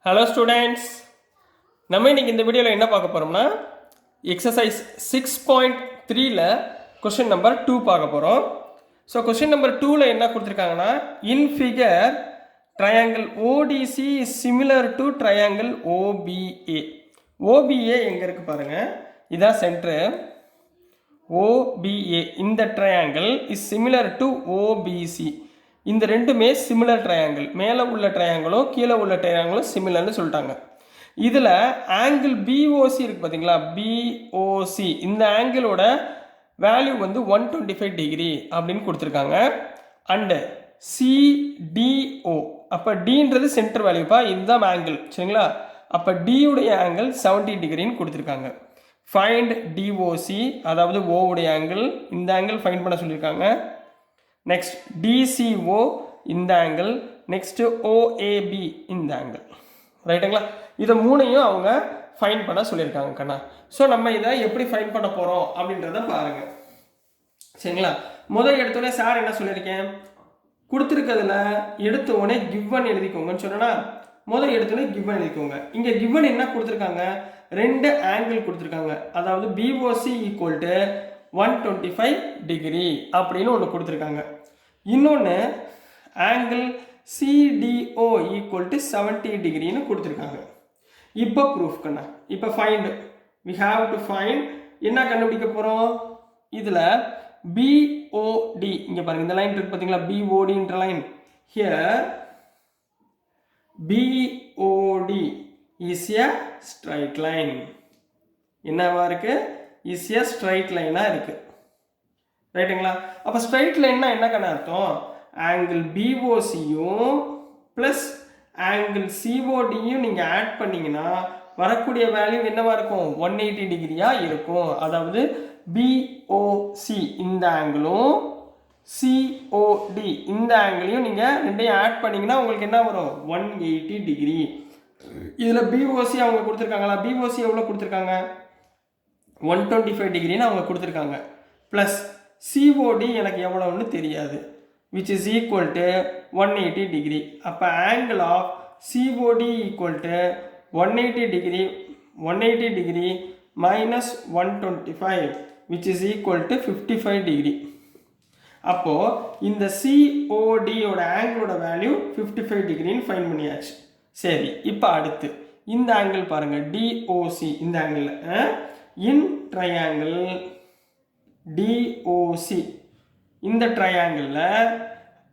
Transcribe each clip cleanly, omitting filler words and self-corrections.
Hello students, நம்ம இன்னைக்கு இந்த வீடியோவில் என்ன பார்க்க போகிறோம்னா எக்ஸசைஸ் 6.3ல் கொஸ்டின் நம்பர் 2 பார்க்க போகிறோம். ஸோ கொஸ்டின் நம்பர் 2ல் என்ன கொடுத்துருக்காங்கன்னா, in figure triangle O D C is similar to triangle O B A. O B A எங்கே இருக்குது பாருங்கள், இதான் சென்ட்ரு. ஓபிஏ இந்த triangle is similar to O B C. இந்த ரெண்டுமே சிமிலர் ட்ரையாங்கிள். மேலே உள்ள ட்ரையாங்கிளும் கீழே உள்ள ட்ரையாங்கிளும் சிமிலர்னு சொல்லிட்டாங்க. இதில் ஆங்கிள் பிஓசி இருக்குது பார்த்தீங்களா, பிஓசி இந்த ஆங்கிளோட வேல்யூ வந்து 125 டிகிரி அப்படின்னு கொடுத்துருக்காங்க. அண்டு சிடிஓ, அப்போ டின்றது சென்டர் வேல்யூப்பா, இதுதான் ஆங்கிள் சரிங்களா. அப்போ டியுடைய ஆங்கிள் 70 டிகிரின்னு கொடுத்துருக்காங்க. ஃபைண்ட் டிஓசி, அதாவது ஓவுடைய ஆங்கிள், இந்த ஆங்கிள் ஃபைண்ட் பண்ண சொல்லியிருக்காங்க. நெக்ஸ்ட் டிசிஓ இந்த ஆங்கிள், நெக்ஸ்ட் ஓஏபி இந்த ஆங்கிள், ரைட்டுங்களா. இதை மூணையும் அவங்க ஃபைண்ட் பண்ண சொல்லியிருக்காங்க கண்ணா. ஸோ நம்ம இதை எப்படி ஃபைண்ட் பண்ண போகிறோம் அப்படின்றத பாருங்க சரிங்களா. முதல் எடுத்தோடனே சார் என்ன சொல்லியிருக்கேன், கொடுத்துருக்கிறதுல எடுத்த உடனே கிவன் எழுதிக்கோங்கன்னு சொன்னா, முதல் எடுத்தோடனே கிவன் எழுதிக்கோங்க. இங்கே கிவன் என்ன கொடுத்துருக்காங்க, ரெண்டு ஆங்கிள் கொடுத்துருக்காங்க. அதாவது பிஓசி ஈக்குவல் டு 125 டிகிரி அப்படின்னு ஒன்று கொடுத்துருக்காங்க. இன்னொன்று ஆங்கிள் சிடிஓ ஈக்குவல் டு 70 டிகிரின்னு கொடுத்துருக்காங்க. இப்போ ப்ரூஃப் கண்ணா, இப்போ find, we have to find. என்ன கண்டுபிடிக்க போகிறோம், இதில் பிஓடி இங்கே பாருங்க, இந்த லைன் இருக்கு பார்த்தீங்களா, பிஓடின்ற line. Here B O D is a straight line. என்னவா இருக்கு, இஸ் எ ஸ்ட்ரைட் லைனாக இருக்கு, ரைட்டுங்களா. அப்போ ஸ்ட்ரைட் லைன்னா என்ன கண்ணா அர்த்தம், ஆங்கிள் பிஓசியும் ப்ளஸ் ஆங்கிள் சிஓடியும் நீங்கள் ஆட் பண்ணிங்கன்னா வரக்கூடிய வேல்யூ என்னவா இருக்கும், 180 டிகிரியாக இருக்கும். அதாவது பிஓசி இந்த ஆங்கிளும் சிஓடி இந்த ஆங்கிளையும் நீங்கள் ரெண்டையும் ஆட் பண்ணிங்கன்னா உங்களுக்கு என்ன வரும், 180 டிகிரி. இதில் பிஓசி அவங்க கொடுத்துருக்காங்களா, பிஓசி எவ்வளோ கொடுத்துருக்காங்க, 125 டிகிரின்னு அவங்க கொடுத்துருக்காங்க. ப்ளஸ் சிஓடி எனக்கு எவ்வளோன்னு தெரியாது, which is equal to 180 degree. அப்போ angle of COD equal to 180 degree minus 125 which is equal to 55 degree. அப்போ இந்த COD ஓட ஆங்கிளோட வேல்யூ 55 டிகிரின்னு ஃபைண்ட் பண்ணியாச்சு. சரி, இப்போ அடுத்து இந்த ஆங்கிள் பாருங்க, DOC இந்த ஆங்கிள் இன் ட்ரையாங்கிள் DOC இந்த ட்ரையாங்கிளில்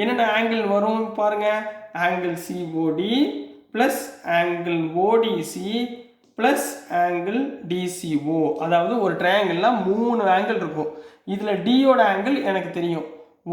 என்னென்ன ஆங்கிள் வரும் பாருங்க, angle C O D plus angle O D C plus angle D C O. அதாவது ஒரு ட்ரையாங்கிளில் 3 ஆங்கிள் இருக்கும். இதில் டியோட ஆங்கிள் எனக்கு தெரியும்,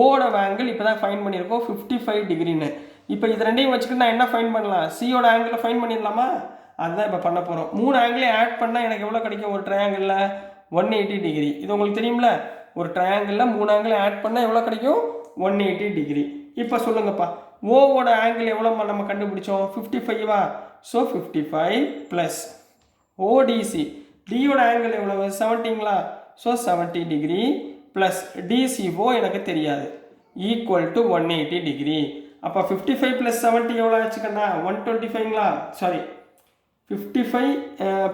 ஓட ஆங்கிள் இப்போ தான் ஃபைன் பண்ணியிருக்கோம் 55 டிகிரின்னு. இப்போ இது ரெண்டையும் வச்சுக்கிட்டு நான் என்ன ஃபைன் பண்ணலாம், சியோட ஆங்கிளை ஃபைன் பண்ணிடலாமா, அதுதான் இப்போ பண்ண போகிறோம். 3 ஆங்கிளையும் ஆட் பண்ணால் எனக்கு எவ்வளோ கிடைக்கும், ஒரு ட்ரையாங்கிளில் 180 டிகிரி. இது உங்களுக்கு தெரியும்ல, ஒரு ட்ரையாங்கிளில் 3 ஆங்கிள் ஆட் பண்ணால் எவ்வளோ கிடைக்கும், 180 டிகிரி. இப்போ சொல்லுங்கப்பா, ஓவோட ஆங்கிள் எவ்வளோ நம்ம கண்டுபிடிச்சோம், 55வா. ஸோ 55 ப்ளஸ் ஓடிசி, டியோட ஆங்கிள் எவ்வளவு, 70ங்களா. ஸோ 70 டிகிரி ப்ளஸ் டிசிஓ எனக்கு தெரியாது, ஈக்குவல் டு 180 டிகிரி. அப்போ 55 ப்ளஸ் 70 எவ்வளோ ஆச்சுக்கண்ணா, 125ங்களா, சாரி 55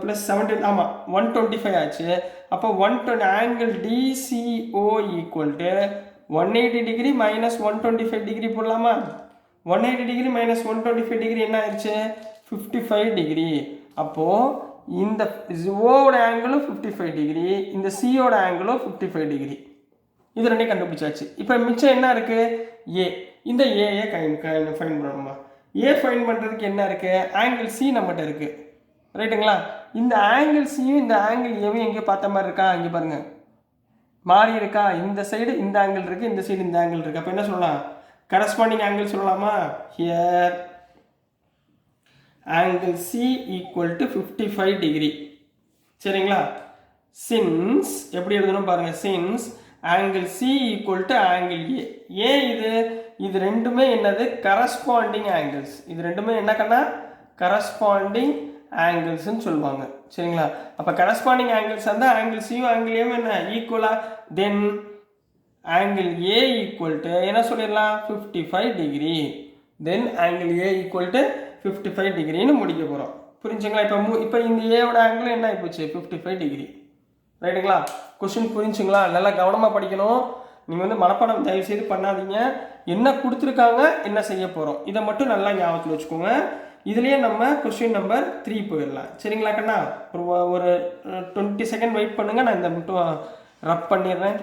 ப்ளஸ் 70, ஆமாம் 125 ஆச்சு. அப்போ 120 angle DCO equal to 180 degree minus 125 degree போடலாமா. 180 டிகிரி மைனஸ் 125 டிகிரி என்ன ஆயிடுச்சு, 55 டிகிரி. அப்போது இந்த ஓவோட ஆங்கிளும் 55 டிகிரி, இந்த சியோட ஆங்கிளும் 55 டிகிரி. இது ரெண்டையும் கண்டுபிடிச்சாச்சு. இப்போ மிச்சம் என்ன இருக்குது, ஏ. இந்த ஏயை ஃபைன் பண்ணணுமா. ஏ ஃபைன் பண்ணுறதுக்கு என்ன இருக்குது, ஆங்கிள் சி நம்மகிட்ட இருக்குது, ரைட்டுங்களா. இந்த ஆங்கிள் சியும் இந்த ஆங்கிள் ஏவும் எங்கே பார்த்த மாதிரி இருக்கா, இங்கே பாருங்கள் மாறி இருக்கா. இந்த சைடு இந்த ஆங்கிள் இருக்குது, இந்த சைடு இந்த ஆங்கிள் இருக்குது. அப்போ என்ன சொல்லலாம், கரஸ்பாண்டிங் ஆங்கிள் சொல்லலாமா. Here angle C equal to 55 degree சரிங்களா. சின்ஸ் எப்படி எழுதணும் பாருங்கள், since angle C equal to angle ஏ. ஏன் இது ரெண்டுமே என்னது, கரஸ்பாண்டிங் ஆங்கிள்ஸ். இது ரெண்டுமே என்ன கண்ணா, கரஸ்பாண்டிங் ஆங்கிள்ஸ்ன்னு சொல்லுவாங்க சரிங்களா. அப்போ கரஸ்பாண்டிங் ஆங்கிள்ஸ் வந்து ஆங்கிள் சியும் ஆங்கிள் ஏவும் என்ன ஈக்குவலா, தென் ஆங்கிள் ஏ ஈக்குவல் டு என்ன சொல்லிடலாம், 55 degree. Then angle A equal to 55 டிகிரின்னு முடிக்க போகிறோம். புரிஞ்சுங்களா? இப்போ இந்த ஏவோட ஆங்கிள் என்ன ஆகிப்போச்சு? 55 டிகிரி. ரைட்டுங்களா? கொஸ்டின் புரிஞ்சுங்களா? நல்லா கவனமாக படிக்கணும். நீங்கள் வந்து மனப்பாடம் தயவு செய்து பண்ணாதீங்க. என்ன கொடுத்துருக்காங்க, என்ன செய்ய போகிறோம், இதை மட்டும் நல்லா ஞாபகத்தில் வச்சுக்கோங்க. இதுலேயே நம்ம கொஸ்டின் நம்பர் 3 போயிடலாம். சரிங்களா கண்ணா? ஒரு 20 செகண்ட் வெயிட் பண்ணுங்கள். நான் இந்த மட்டும் ரப் பண்ணிடுறேன்.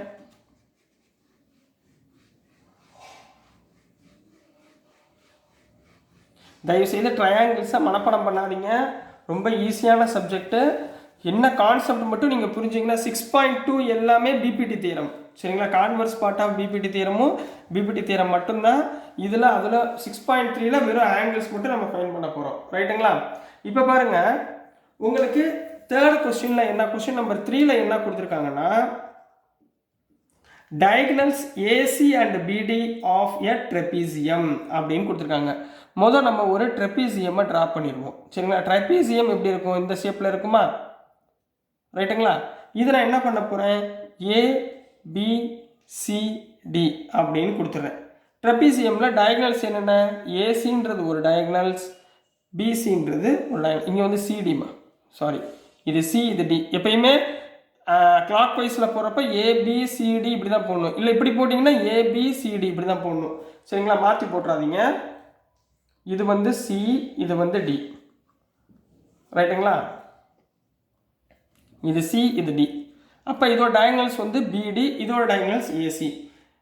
தயவுசெய்து ட்ரையாங்கிள்ஸை மனப்பாடம் பண்ணாதீங்க. ரொம்ப ஈஸியான சப்ஜெக்ட்டு. என்ன கான்செப்ட் மட்டும் நீங்கள் புரிஞ்சிங்கன்னா 6.2 எல்லாமே பிபிடி தியரம். சரிங்களா? கான்வர்ஸ் பார்ட் ஆஃப் பிபிடி தியரமும் பிபிடி தியரம் மட்டும்தான். அதில் 6.3ல் வெறும் ஆங்கிள்ஸ் மட்டும் நம்ம ஃபைண்ட் பண்ண போகிறோம். ரைட்டுங்களா? இப்போ பாருங்கள், உங்களுக்கு தேர்ட் கொஸ்டினில் என்ன, கொஸ்டின் நம்பர் 3ல் என்ன கொடுத்துருக்காங்கன்னா, diagonals AC and BD of a trapezium அப்படின்னு கொடுத்துருக்காங்க. முதல் நம்ம ஒரு ட்ரெபீசியமை ட்ரா பண்ணிடுவோம். சரிங்களா? ட்ரெபீசியம் எப்படி இருக்கும்? இந்த ஷேப்பில் இருக்குமா? ரைட்டுங்களா? இதை நான் என்ன பண்ண போகிறேன்? ABCD அப்படின்னு கொடுத்துட்றேன். ட்ரெபீசியமில் டயகனல்ஸ் என்னென்ன? ஏசின்றது ஒரு டயகனல்ஸ், பிசின்றது ஒரு டயகனல். இங்கே வந்து சிடிமா, சாரி, இது சி, இது டி. எப்பயுமே கிளாக் வைஸில் போகிறப்ப ஏபிசிடி இப்படி தான் போடணும். இல்லை இப்படி போட்டிங்கன்னா ஏபிசிடி இப்படி தான் போடணும். சரிங்களா? மாற்றி போட்டுறாதீங்க. இது வந்து சி, இது வந்து டி. ரைட்டுங்களா? இது சி, இது டி. அப்போ இதோட டயகனல்ஸ் வந்து பிடி, இதோட டயகனல்ஸ் ஏசி.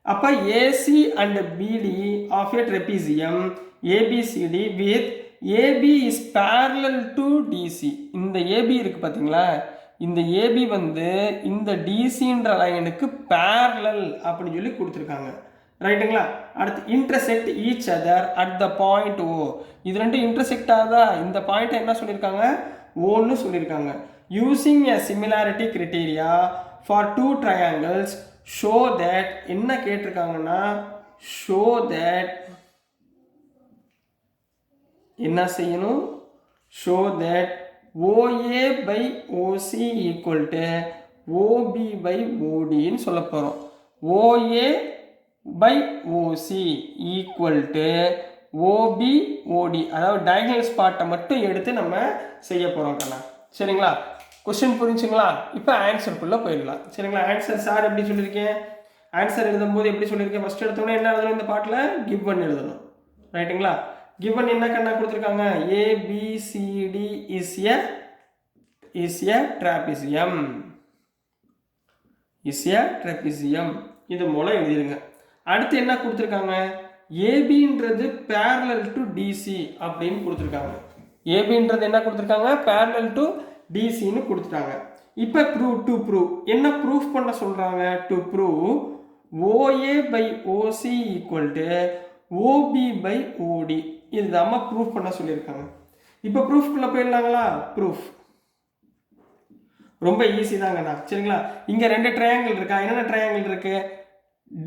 அப்போ AC and BD of a trapezium ABCD with AB is parallel to DC. இந்த ஏபி இருக்குது பார்த்தீங்களா? இந்த ஏபி வந்து இந்த டிசின்ற லைனுக்கு பேரலல் அப்படின்னு சொல்லி கொடுத்துருக்காங்க. ரைட்டுங்களா? அடுத்து intersect each other at the point O. இது ரெண்டும் இன்டர்செக்ட் ஆகுதா? இந்த பாயிண்ட்டை என்ன சொல்லியிருக்காங்க? ஓன்னு சொல்லியிருக்காங்க. Using a similarity criteria for 2 triangles show that, என்ன கேட்டிருக்காங்கன்னா, ஷோ தட் என்ன செய்யணும்? Show that OA by OC equal to OB by OD ன்னு சொல்ல போகிறோம். OA by OC equal to OB OD, அதாவது டயகனல் ஸ்பாட்டை மட்டும் எடுத்து நம்ம செய்ய போகிறோம் கண்ணா. சரிங்களா? கொஸ்டின் புரிஞ்சுங்களா? இப்போ ஆன்சருக்குள்ளே போயிடலாம். சரிங்களா? ஆன்சர் சார் எப்படி சொல்லியிருக்கேன்? ஆன்சர் எழுதும்போது எப்படி சொல்லியிருக்கேன்? ஃபஸ்ட் எடுத்தோன்னே என்ன எழுதணும்? இந்த பாட்டில் கிவன் எழுதணும். ரைட்டுங்களா? கிவன் என்ன கண்ணா கொடுத்துருக்காங்க? ABCD is a trapezium. இது மூலம் எழுதிருங்க. அடுத்து என்ன கொடுத்துருக்காங்க? ஏபின்றது parallel to DC அப்படின்னு கொடுத்துருக்காங்க. ஏபின்றது என்ன கொடுத்துருக்காங்க? parallel to DCன்னு கொடுத்துட்டாங்க. இப்போ டு ப்ரூவ் என்ன ப்ரூஃப் பண்ண சொல்கிறாங்க? To prove OA by OC equal to OB by OD. இதுதான் ப்ரூஃப் பண்ண சொல்லியிருக்காங்க. இப்போ ப்ரூஃப்குள்ளே போயிடலாங்களா? ப்ரூஃப் ரொம்ப ஈஸி தாங்கண்ணா. சரிங்களா? இங்கே 2 ட்ரையாங்கிள் இருக்கா? என்னென்ன ட்ரையாங்கிள் இருக்கு?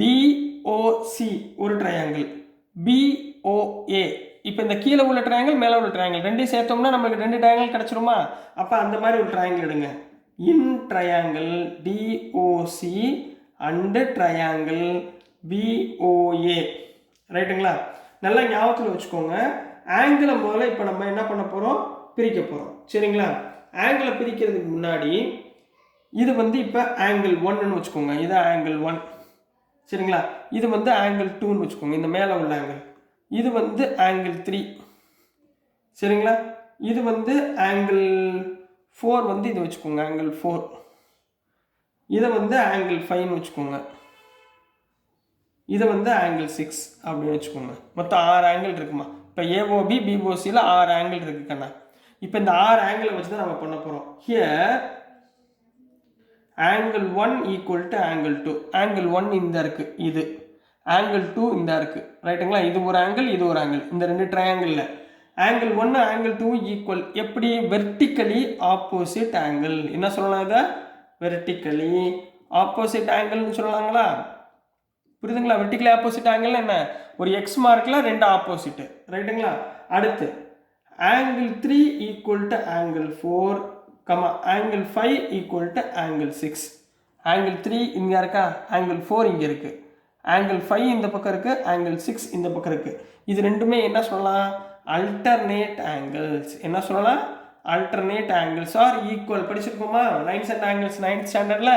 DOC ஒரு ட்ரையாங்கிள், BOA. இப்போ இந்த கீழே உள்ள ட்ரையாங்கிள், மேலே உள்ள ட்ரையாங்கிள் ரெண்டையும் சேர்த்தோம்னா நம்மளுக்கு 2 ட்ரையாங்கிள் கிடச்சிருமா? அப்போ அந்த மாதிரி ஒரு ட்ரையாங்கிள் எடுங்க. இன் triangle DOC and triangle BOA. ரைட்டுங்களா? நல்லா ஞாபகத்தில் வச்சுக்கோங்க. ஆங்கிளை முதல்ல இப்போ நம்ம என்ன பண்ண போகிறோம்? பிரிக்க போகிறோம். சரிங்களா? ஆங்கிளை பிரிக்கிறதுக்கு முன்னாடி இது வந்து இப்போ ஆங்கிள் 1ன்னு வச்சுக்கோங்க. இது ஆங்கிள் 1. சரிங்களா? இது வந்து ஆங்கிள் 2ன்னு வச்சுக்கோங்க. இந்த மேலே உள்ள ஆங்கிள். இது வந்து ஆங்கிள் 3. சரிங்களா? இது வந்து ஆங்கிள் 4 வந்து இது வச்சுக்கோங்க, ஆங்கிள் 4. இதை வந்து ஆங்கிள் 5ன்னு வச்சுக்கோங்க. இதை வந்து ஆங்கிள் 6 அப்படின்னு வச்சுக்கோங்க. மொத்தம் 6 ஆங்கிள் இருக்குமா? இப்போ ஏஓபி பிஓசியில் 6 ஆங்கிள் இருக்கு கண்ணா. இப்போ இந்த 6 ஆங்கிளை வச்சு தான் நம்ம பண்ண போகிறோம். Here angle 1 equal to angle 2. Angle 1 இந்த இருக்கு, இது ஆங்கிள் 2 இந்த இருக்கு. ரைட்டுங்களா? இது ஒரு ஆங்கிள், இது ஒரு ஆங்கிள். இந்த 2 ட்ரையாங்கிளில் ஆங்கிள் 1 ஆங்கிள் 2 ஈக்குவல். எப்படி? Vertically opposite angle. என்ன சொல்லலாம்? இதை வெர்டிக்கலி ஆப்போசிட் ஆங்கிள்னு சொல்லலாங்களா? புரியுதுங்களா? வெர்டிக்கலி ஆப்போசிட் ஆங்கிள் என்ன? ஒரு எக்ஸ் மார்க்கில் 2 ஆப்போசிட். ரைட்டுங்களா? அடுத்து angle 3 equal to angle 4, angle 5 equal to angle 6. Angle 3 இங்கே இருக்கா? ஆங்கிள் 4 இங்கே இருக்குது. ஆங்கிள் 5 இந்த பக்கம் இருக்குது, ஆங்கிள் 6 இந்த பக்கம் இருக்குது. இது ரெண்டுமே என்ன சொல்லலாம்? alternate angles. என்ன சொல்லலாம்? alternate angles are equal. படிச்சிருக்கோமா? lines and angles 9th standardல.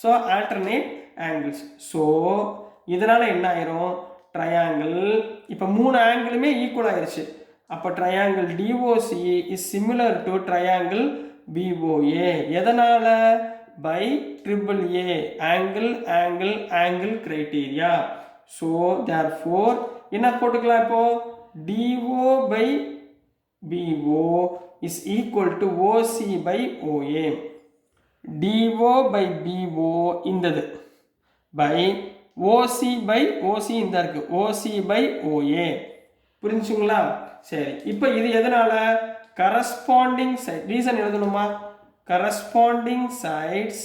so alternate angles. so இதனால என்ன ஆயிரும்? triangle இப்போ மூணு ஆங்கிளுமே ஈக்குவல் ஆயிருச்சு. அப்போ triangle DOC is similar to triangle BOA. எதனால? by AAA angle angle angle criteria. so therefore என்ன போட்டுக்கலாம் இப்போ? DO by BO is equal to OC by OA. DO by BO இந்தது by OC by OC இந்த இருக்கு OC by OA. புரிஞ்சுங்களா? சரி, இப்போ இது எதனால? corresponding side reason எழுதணுமா? corresponding sides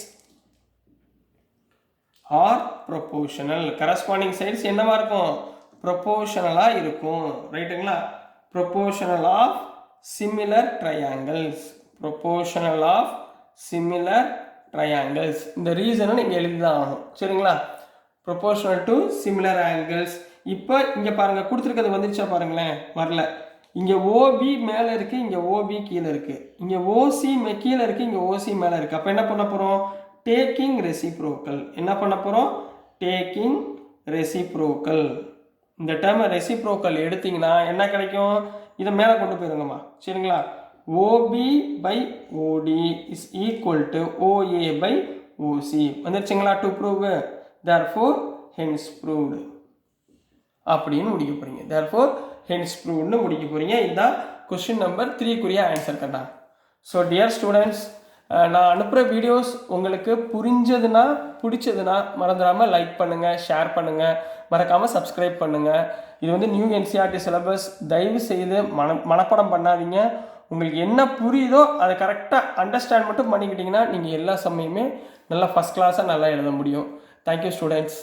are proportional. corresponding sides என்னவா இருக்கும்? proportional இருக்கும். ரைட்டுங்களா? proportional of similar triangles. proportional of similar triangles. இந்த ரீசனை நீங்க எழுதி தான் ஆகணும். சரிங்களா? proportional to similar angles. இப்போ இங்க பாருங்க கொடுத்திருக்கிறது வந்துருச்சா பாருங்களேன்? வரல. இங்க OB மேல இருக்கு, இங்க OB கீழ இருக்கு. இங்க OC கீழ இருக்கு, இங்க OC மேல இருக்கு. அப்ப என்ன பண்ண போறோம்? taking reciprocal. என்ன பண்ண போறோம்? taking reciprocal. இந்த டேர்ம் reciprocal எடுத்தீங்கன்னா என்ன கிடைக்கும்? இத மேல கொண்டு போயிருங்கம்மா. சரிங்களா? OB by OD is equal to OA by OC. வந்துருச்சுங்களா? to prove therefore hence proved அப்படின்னு முடிக்க போறீங்க. therefore hence proved னு முடிக்க போறீங்க. இதுதான் क्वेश्चन நம்பர் 3 குரிய ஆன்சர் கண்டா. ஸோ டியர் ஸ்டூடெண்ட்ஸ், நான் அனுப்புகிற வீடியோஸ் உங்களுக்கு புரிஞ்சதுன்னா பிடிச்சதுன்னா மறந்துடாமல் லைக் பண்ணுங்கள், ஷேர் பண்ணுங்கள், மறக்காமல் சப்ஸ்கிரைப் பண்ணுங்கள். இது வந்து நியூ என்சிஆர்டி சிலபஸ். தயவு செய்து மனப்பாடம் பண்ணாதீங்க. உங்களுக்கு என்ன புரியுதோ அதை கரெக்டாக அண்டர்ஸ்டாண்ட் மட்டும் பண்ணிக்கிட்டிங்கன்னா நீங்கள் எல்லா சமயமே நல்லா ஃபஸ்ட் கிளாஸாக நல்லா எழுத முடியும். Thank you students.